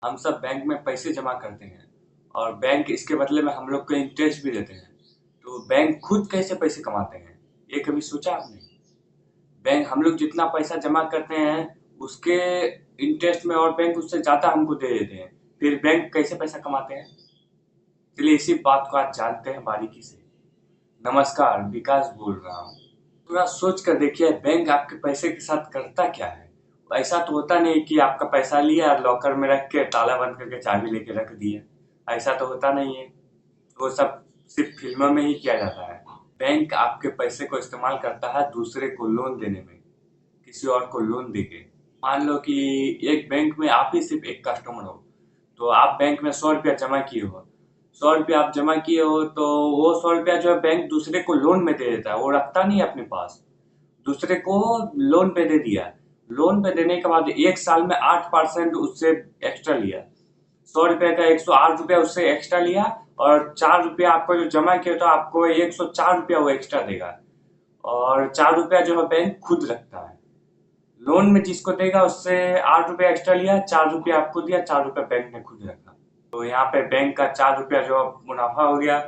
हम सब बैंक में पैसे जमा करते हैं और बैंक इसके बदले में हम लोग को इंटरेस्ट भी देते हैं। तो बैंक खुद कैसे पैसे कमाते हैं, ये कभी सोचा आपने? बैंक हम लोग जितना पैसा जमा करते हैं उसके इंटरेस्ट में और बैंक उससे ज़्यादा हमको दे देते हैं। फिर बैंक कैसे पैसा कमाते हैं, चलिए इसी बात को आज जानते हैं बारीकी से। नमस्कार, विकास बोल रहा हूँ। थोड़ा सोच कर देखिए, बैंक आपके पैसे के साथ करता क्या है? ऐसा तो होता नहीं कि आपका पैसा लिया लॉकर में रख के ताला बंद करके चाबी लेके रख दिया। ऐसा तो होता नहीं है। वो सब सिर्फ फिल्मों में ही किया जाता है। बैंक आपके पैसे को इस्तेमाल करता है दूसरे को लोन देने में, किसी और को लोन देके। मान लो कि एक बैंक में आप ही सिर्फ एक कस्टमर हो, तो आप बैंक में 100 रुपया जमा किए हो। 100 रुपया आप जमा किए हो तो वो 100 रुपया जो है बैंक दूसरे को लोन में दे देता है, वो रखता नहीं है अपने पास। दूसरे को लोन पे दे दिया। लोन पे देने के बाद 1 साल में 8% उससे एक्स्ट्रा लिया। 100 रुपये का 108 रुपया उससे एक्स्ट्रा लिया और 4 रुपया आपको जो जमा किया तो आपको 104 रुपया वो एक्स्ट्रा देगा। और 4 रुपया जो है बैंक खुद रखता है। लोन में जिसको देगा उससे 8 रुपया एक्स्ट्रा लिया, 4 रुपया आपको दिया, 4 रुपया बैंक ने खुद रखा। तो यहाँ पे बैंक का 4 रुपया जो मुनाफा हो गया।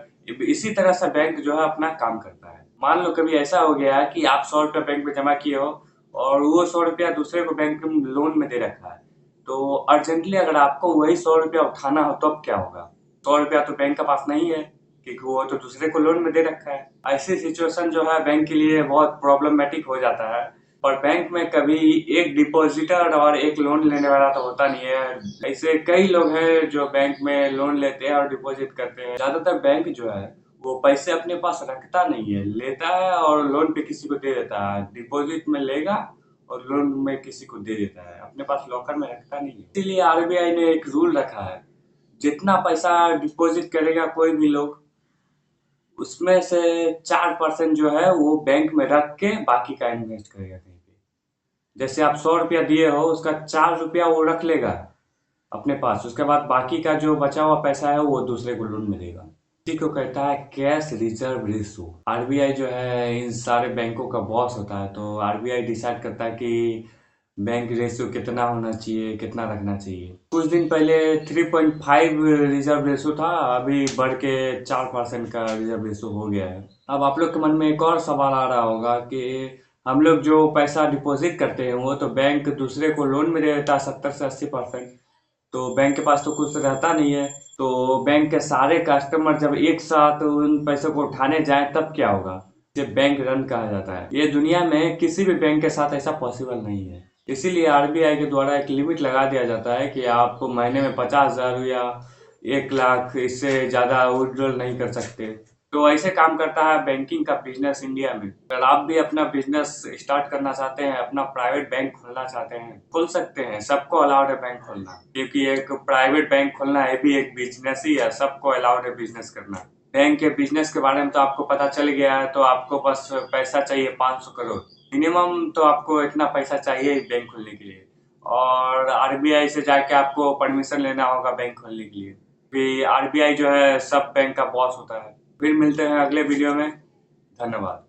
इसी तरह से बैंक जो है अपना काम करता है। मान लो कभी ऐसा हो गया कि आप 100 रुपया बैंक में जमा किए हो और वो 100 रुपया दूसरे को बैंक में लोन में दे रखा है। तो अर्जेंटली अगर आपको वही 100 रुपया उठाना हो तो अब क्या होगा? 100 रुपया तो बैंक के पास नहीं है, क्योंकि वो तो दूसरे को लोन में दे रखा है। ऐसी सिचुएशन जो है बैंक के लिए बहुत प्रॉब्लमेटिक हो जाता है। और बैंक में कभी एक डिपॉजिटर और एक लोन लेने वाला तो होता नहीं है। ऐसे कई लोग हैं जो बैंक में लोन लेते हैं और डिपॉजिट करते हैं। ज्यादातर बैंक जो है वो पैसे अपने पास रखता नहीं है, लेता है और लोन पे किसी को दे देता है। डिपॉजिट में लेगा और लोन में किसी को दे देता है, अपने पास लॉकर में रखता नहीं है। इसीलिए आरबीआई ने एक रूल रखा है, जितना पैसा डिपॉजिट करेगा कोई भी लोग, उसमें से 4% जो है वो बैंक में रख के बाकी का इन्वेस्ट करेगा कहीं पे। जैसे आप 100 रुपया दिए हो, उसका 4 रुपया वो रख लेगा अपने पास, उसके बाद बाकी का जो बचा हुआ पैसा है वो दूसरे को लोन में देगा। इसी को कहता है कैश रिजर्व रेशो। आरबीआई जो है इन सारे बैंकों का बॉस होता है, तो आरबीआई डिसाइड करता है कि बैंक रेशियो कितना होना चाहिए, कितना रखना चाहिए। कुछ दिन पहले 3.5 रिजर्व रेशो था, अभी बढ़ के 4% का रिजर्व रेशो हो गया है। अब आप लोग के मन में एक और सवाल आ रहा होगा कि हम लोग जो पैसा डिपॉजिट करते हैं वो तो बैंक दूसरे को लोन में दे देता है 70 से 80%। तो बैंक के पास तो कुछ रहता नहीं है। तो बैंक के सारे कस्टमर जब एक साथ उन पैसों को उठाने जाएं तब क्या होगा? ये बैंक रन कहा जाता है। ये दुनिया में किसी भी बैंक के साथ ऐसा पॉसिबल नहीं है। इसीलिए आरबीआई के द्वारा एक लिमिट लगा दिया जाता है कि आप महीने में 50,000 या 1 लाख, इससे ज़्यादा विड्रॉल नहीं कर सकते। तो ऐसे काम करता है बैंकिंग का बिजनेस इंडिया में। अगर आप भी अपना बिजनेस स्टार्ट करना चाहते हैं, अपना प्राइवेट बैंक खोलना चाहते हैं, खोल सकते हैं। सबको अलाउड है बैंक खोलना, क्योंकि एक प्राइवेट बैंक खोलना है भी एक बिजनेस ही है। सबको अलाउड है बिजनेस करना। बैंक के बिजनेस के बारे में तो आपको पता चल गया है। तो आपको बस पैसा चाहिए 500 करोड़ मिनिमम, तो आपको इतना पैसा चाहिए बैंक खोलने के लिए। और आरबीआई से जाके आपको परमिशन लेना होगा बैंक खोलने के लिए। फिर आरबीआई जो है सब बैंक का बॉस होता है। फिर मिलते हैं अगले वीडियो में। धन्यवाद।